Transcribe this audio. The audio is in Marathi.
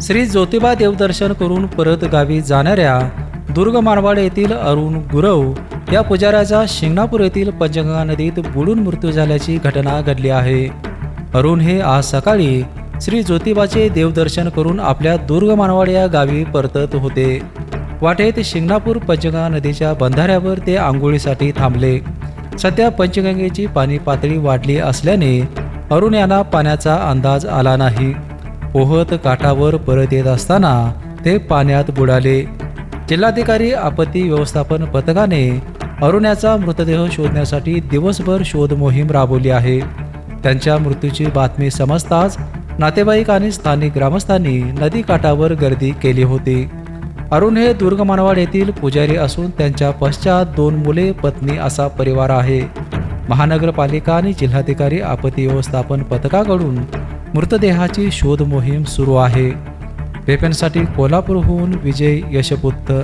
श्री ज्योतिबा देवदर्शन करून परत गावी जाणाऱ्या दुर्ग मानवाड येथील अरुण गुरव या पुजाऱ्याचा शिंगणापूर येथील पंचगंगा नदीत बुडून मृत्यू झाल्याची घटना घडली आहे। अरुण हे आज सकाळी श्री ज्योतिबाचे देवदर्शन करून आपल्या दुर्ग मानवाड या गावी परतत होते। वाटेत शिंगणापूर पंचगंगा नदीच्या बंधाऱ्यावर ते आंघोळीसाठी थांबले। सध्या पंचगंगेची पाणी पातळी वाढली असल्याने अरुण यांना पाण्याचा अंदाज आला नाही। पोहत काठावर परत येत असताना ते पाण्यात बुडाले। जिल्हाधिकारी आपत्ती व्यवस्थापन पथकाने अरुण याचा मृतदेह शोधण्यासाठी दिवसभर शोध मोहीम राबवली आहे। त्यांच्या मृत्यूची बातमी समजताच नातेवाईक आणि स्थानिक ग्रामस्थांनी नदी काठावर गर्दी केली होती। अरुण हे दुर्ग मानवाड येथील पुजारी असून त्यांच्या पश्चात 2 मुले, पत्नी असा परिवार आहे। महानगरपालिका आणि जिल्हाधिकारी आपत्ती व्यवस्थापन पथकाकडून मृतदेहाची शोध मोहीम सुरू आहे। पेपनसाठी कोल्हापूरहून विजय यशपुत्र।